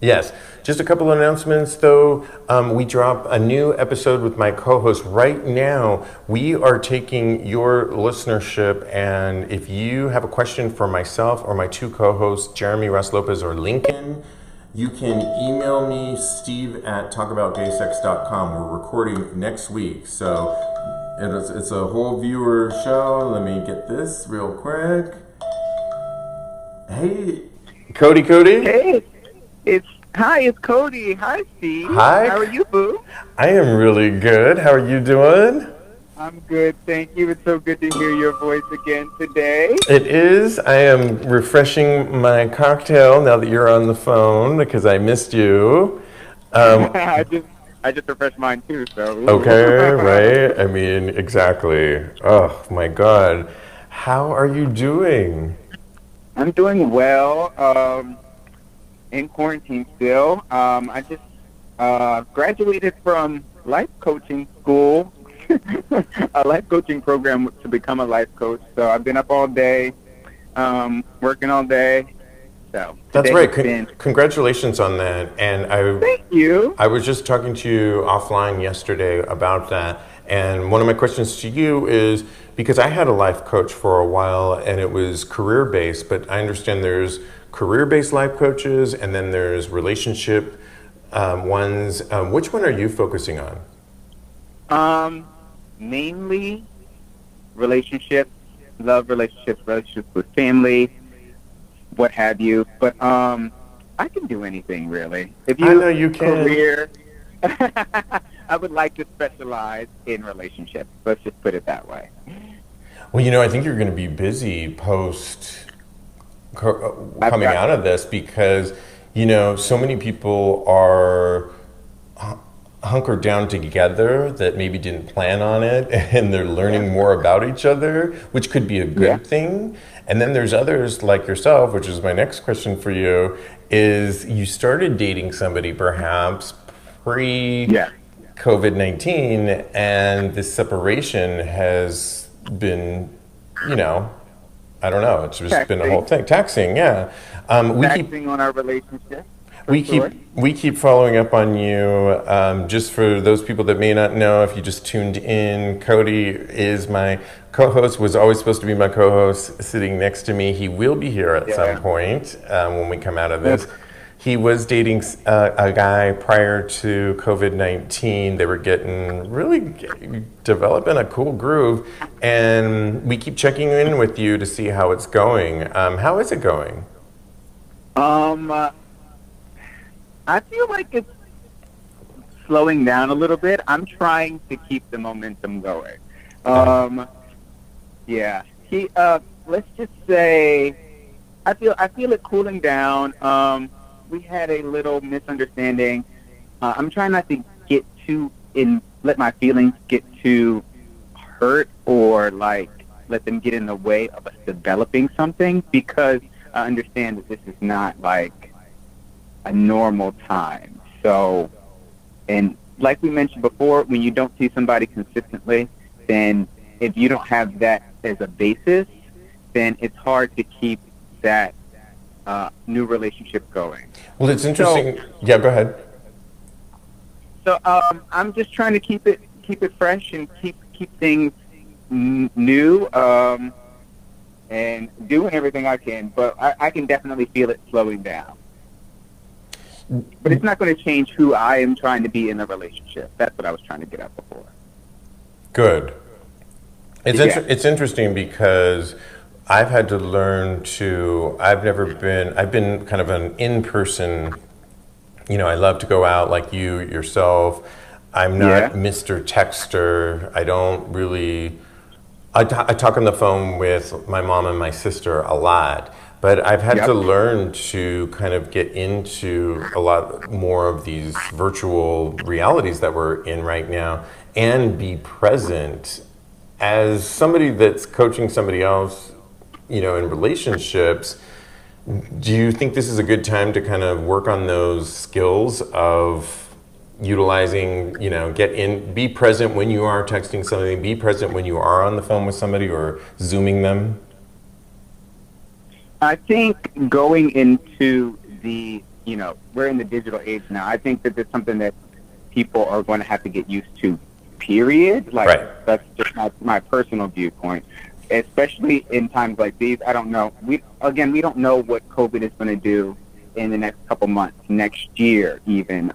yes, just a couple of announcements though. We drop a new episode with my co-host right now. We are taking your listenership, and if you have a question for myself or my two co-hosts, Jeremy Russ Lopez or Lincoln, you can email me, steve@talkaboutgaysex.com. We're recording next week, so it's a whole viewer show. Let me get this real quick. Hey, Kodi. Hey, it's Kodi. Hi, Steve. Hi. How are you, boo? I am really good. How are you doing? I'm good, thank you. It's so good to hear your voice again today. It is. I am refreshing my cocktail now that you're on the phone because I missed you. I just refreshed mine too, so. Okay, right? I mean, exactly. Oh, my God. How are you doing? I'm doing well. In quarantine still. I just graduated from life coaching school, a life coaching program to become a life coach. So I've been up all day, working all day. So that's right. Congratulations on that. And thank you. I was just talking to you offline yesterday about that. And one of my questions to you is, because I had a life coach for a while and it was career-based, but I understand there's career-based life coaches and then there's relationship ones. Which one are you focusing on? Mainly relationships, love relationships with family, what have you. But I can do anything really. If you, I know you can. Career, I would like to specialize in relationships. Let's just put it that way. Well, I think you're going to be busy post coming out of this because, so many people are hunkered down together that maybe didn't plan on it, and they're learning more about each other, which could be a good thing. And then there's others like yourself, which is my next question for you, is you started dating somebody perhaps pre-COVID-19, and this separation has been, I don't know, it's just been a whole thing. Taxing, yeah. Taxing on our relationship. We keep following up on you. Just for those people that may not know, if you just tuned in, Kodi is my co-host, was always supposed to be my co-host, sitting next to me. He will be here at some point when we come out of this. He was dating a guy prior to COVID-19. They were developing a cool groove, and we keep checking in with you to see how it's going. How is it going? I feel like it's slowing down a little bit. I'm trying to keep the momentum going. Let's just say I feel it cooling down. We had a little misunderstanding. I'm trying not to let my feelings get too hurt or let them get in the way of us developing something, because I understand that this is not a normal time. So, and like we mentioned before, when you don't see somebody consistently, then if you don't have that as a basis, then it's hard to keep that new relationship going. Well, it's interesting. Go ahead. So I'm just trying to keep it fresh and keep things new, and doing everything I can. But I can definitely feel it slowing down. But it's not going to change who I am trying to be in the relationship. That's what I was trying to get at before. Good. Yeah. It's interesting because I've had to learn to, I've been kind of an in-person, I love to go out like you yourself. I'm not Mr. Texter. I don't really, I talk on the phone with my mom and my sister a lot, but I've had to learn to kind of get into a lot more of these virtual realities that we're in right now and be present as somebody that's coaching somebody else, in relationships. Do you think this is a good time to kind of work on those skills of utilizing, be present when you are texting somebody, be present when you are on the phone with somebody or Zooming them? I think going into we're in the digital age now. I think that it's something that people are going to have to get used to, period. Like, that's just my personal viewpoint. Especially in times like these, I don't know. We don't know what COVID is going to do in the next couple months, next year even.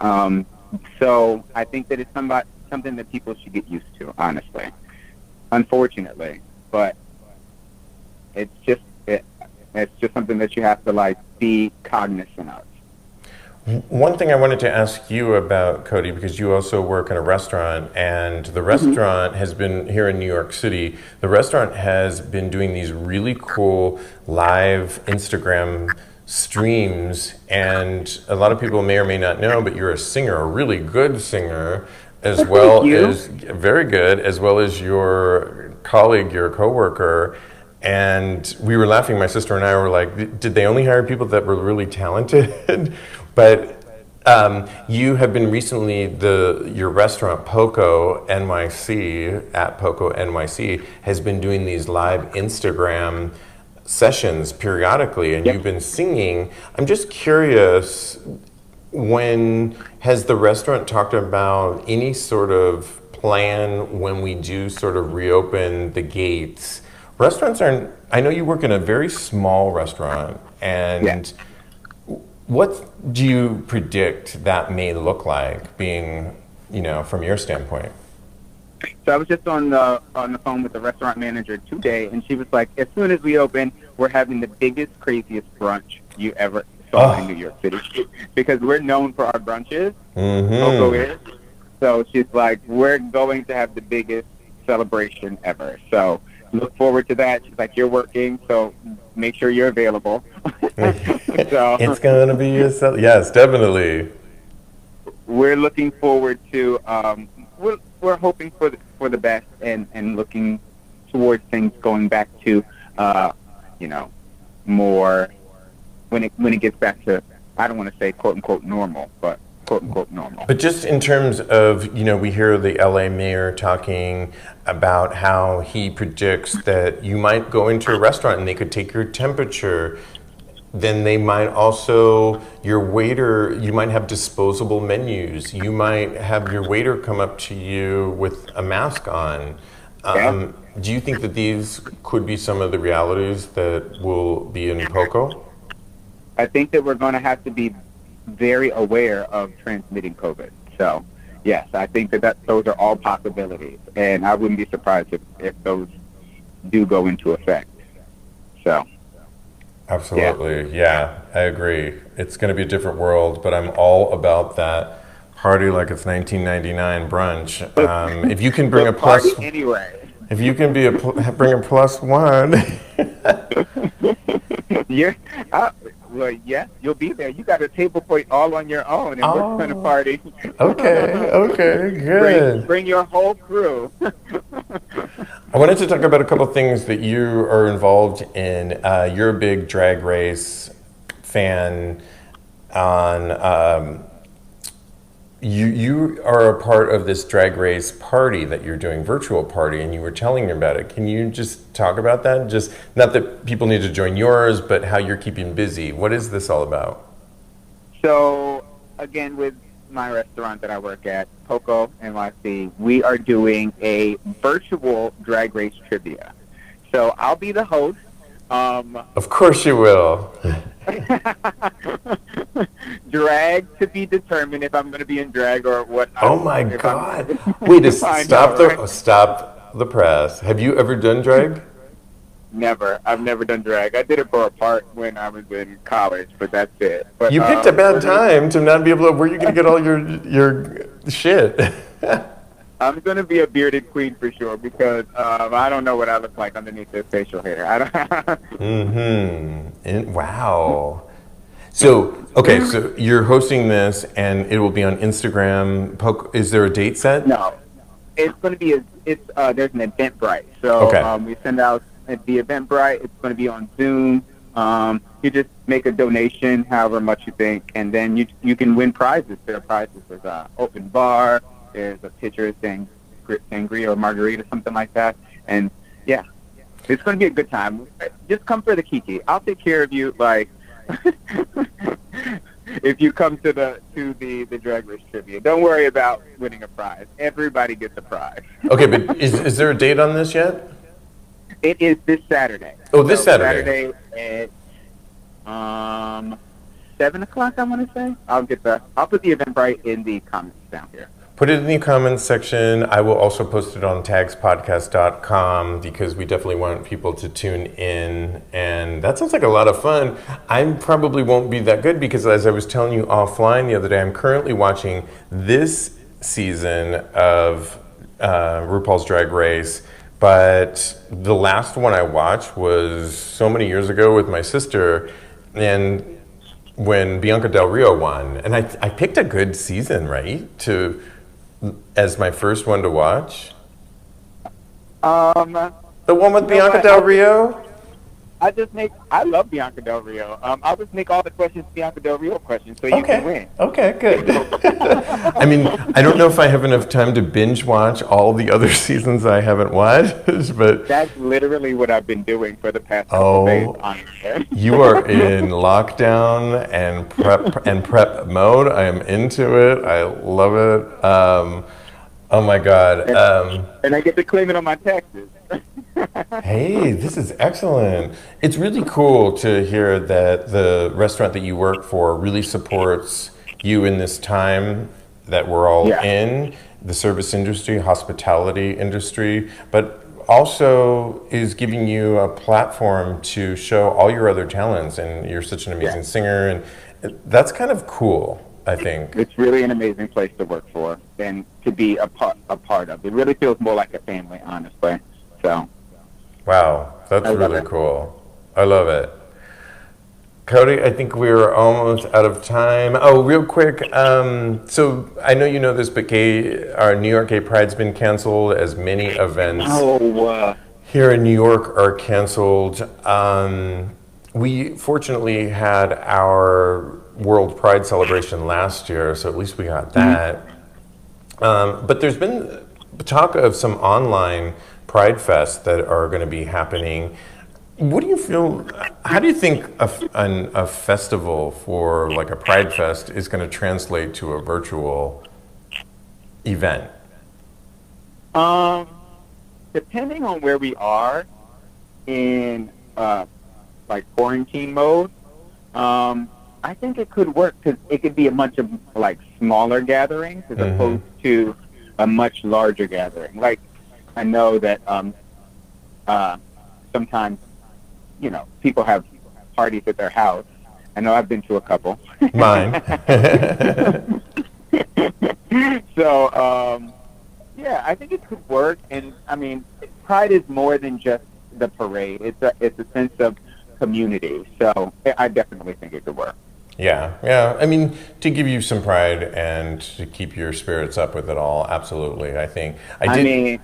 So I think that it's something that people should get used to, honestly. Unfortunately, but it's just something that you have to be cognizant of. One thing I wanted to ask you about, Kodi, because you also work in a restaurant, and the restaurant has been here in New York City. The restaurant has been doing these really cool live Instagram streams, and a lot of people may or may not know, but you're a singer, a really good singer, as well as very good, as well as your colleague, your coworker. And we were laughing, my sister and I were like, did they only hire people that were really talented? But you have been recently, your restaurant, Poco NYC, at Poco NYC, has been doing these live Instagram sessions periodically, and you've been singing. I'm just curious, when has the restaurant talked about any sort of plan when we do sort of reopen the gates? Restaurants I know you work in a very small restaurant, and what do you predict that may look like, being, from your standpoint? So I was just on the phone with the restaurant manager today, and she was like, as soon as we open, we're having the biggest, craziest brunch you ever saw in New York City. Because we're known for our brunches, Coco is. So she's like, we're going to have the biggest celebration ever. So look forward to that. She's like, you're working, so make sure you're available. So, it's going to be yes, definitely. We're looking forward to, we're hoping for the best and looking towards things going back to, more when it gets back to, I don't want to say quote unquote normal, but quote unquote normal. But just in terms of, we hear the LA mayor talking about how he predicts that you might go into a restaurant and they could take your temperature. Then they might also, you might have disposable menus. You might have your waiter come up to you with a mask on. Do you think that these could be some of the realities that will be in Poco? I think that we're going to have to be very aware of transmitting COVID. So, yes, I think that those are all possibilities. And I wouldn't be surprised if those do go into effect. So. Absolutely. Yeah, I agree. It's going to be a different world, but I'm all about that party like it's 1999 brunch. If you can bring a plus anyway. If you can bring a plus one. You'll be there. You got a table point all on your own, and we're going to party. Okay, good. Bring your whole crew. I wanted to talk about a couple things that you are involved in. You're a big Drag Race fan. You are a part of this Drag Race party that you're doing, virtual party, and you were telling me about it. Can you just talk about that? Just not that people need to join yours, but how you're keeping busy. What is this all about? So, again, with my restaurant that I work at, Poco NYC, we are doing a virtual Drag Race trivia. So I'll be the host. Of course you will. drag to be determined if I'm going to be in drag or what. Oh my God! Wait, stop the press. Have you ever done drag? Never. I've never done drag. I did it for a part when I was in college, but that's it. But, You picked a bad time to not be able to. Where are you going to get all your shit? I'm going to be a bearded queen for sure because I don't know what I look like underneath this facial hair. I don't. Wow. So, okay, so you're hosting this, and it will be on Instagram. Is there a date set? No. It's going to be, there's an Eventbrite. So we send out the Eventbrite. It's going to be on Zoom. You just make a donation, however much you think, and then you can win prizes. There are prizes. There's an open bar. There's a pitcher of sangria or margarita, something like that. And, yeah, it's going to be a good time. Just come for the kiki. I'll take care of you, like, if you come to the Drag Race trivia. Don't worry about winning a prize. Everybody gets a prize. Okay, but is there a date on this yet? It is this Saturday. Oh, this Saturday. Saturday at 7 o'clock, I want to say. I'll put the Eventbrite in the comments down here. Put it in the comments section. I will also post it on tagspodcast.com because we definitely want people to tune in. And that sounds like a lot of fun. I probably won't be that good because, as I was telling you offline the other day, I'm currently watching this season of RuPaul's Drag Race. But the last one I watched was so many years ago with my sister, and when Bianca Del Rio won. And I picked a good season, right? As my first one to watch? The one with Bianca Del Rio? I love Bianca Del Rio. I'll just make all the questions Bianca Del Rio questions so you can win. Okay, good. I mean, I don't know if I have enough time to binge watch all the other seasons I haven't watched, but that's literally what I've been doing for the past couple days on here. You are in lockdown and prep mode. I am into it. I love it. Oh my God. And I get to claim it on my taxes. Hey, this is excellent. It's really cool to hear that the restaurant that you work for really supports you in this time that we're all in, the service industry, hospitality industry, but also is giving you a platform to show all your other talents. And you're such an amazing singer, and that's kind of cool, I think. It's really an amazing place to work for and to be a part of. It really feels more like a family, honestly. So. Wow, that's really cool. I love it. Kodi, I think we're almost out of time. Oh, real quick. So I know you know this, but our New York Gay Pride's been canceled, as many events here in New York are canceled. We fortunately had our World Pride celebration last year, so at least we got that. But there's been talk of some online Pride Fest that are going to be happening. What do you feel? How do you think a festival for like a Pride Fest is going to translate to a virtual event? Depending on where we are in like quarantine mode, I think it could work because it could be a bunch of like smaller gatherings as opposed to a much larger gathering. Like I know that sometimes, you know, people have parties at their house. I know I've been to a couple. Mine. So, yeah, I think it could work. And, I mean, Pride is more than just the parade. It's a sense of community. So I definitely think it could work. Yeah. I mean, to give you some pride and to keep your spirits up with it all, absolutely. I think I mean,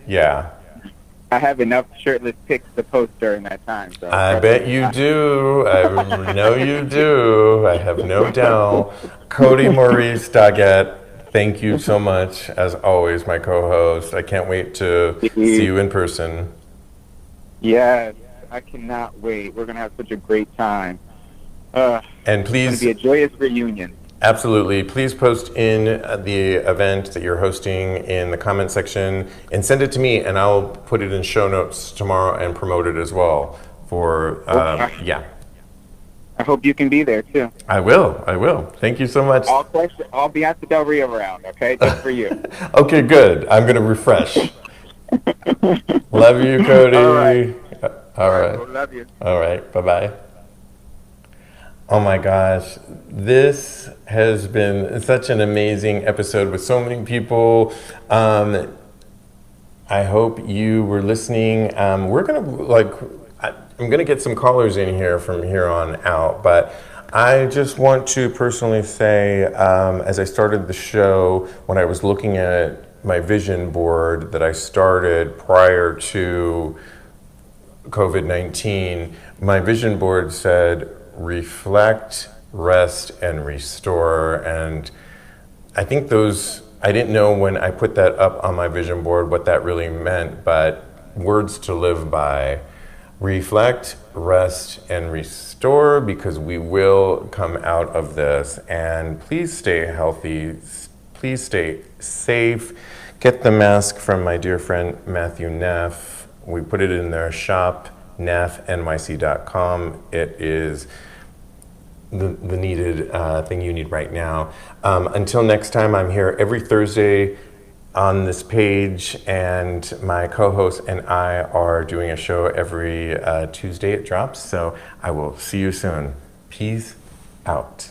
I have enough shirtless pics to post during that time. So I bet you do. I know you do. I have no doubt. Kodi Maurice Dogette, thank you so much, as always, my co-host. I can't wait to see you in person. Yes, I cannot wait. We're going to have such a great time. And please, it's going to be a joyous reunion. Absolutely. Please post in the event that you're hosting in the comment section and send it to me, and I'll put it in show notes tomorrow and promote it as well. I hope you can be there too. I will. Thank you so much. I'll be at the Del Rio round, okay? Just for you. Okay, good. I'm going to refresh. Love you, Kodi. All right. All right. Well, love you. All right. Bye-bye. Oh my gosh, this has been such an amazing episode with so many people. I hope you were listening. We're gonna I'm gonna get some callers in here from here on out, but I just want to personally say, as I started the show, when I was looking at my vision board that I started prior to COVID-19, my vision board said, reflect, rest, and restore. And I think I didn't know when I put that up on my vision board what that really meant, but words to live by. Reflect, rest, and restore, because we will come out of this. And please stay healthy, please stay safe. Get the mask from my dear friend Matthew Neff. We put it in their shop, neffnyc.com. It is the needed thing you need right now. Until next time, I'm here every Thursday on this page, and my co-host and I are doing a show every Tuesday it drops, so I will see you soon. Peace out.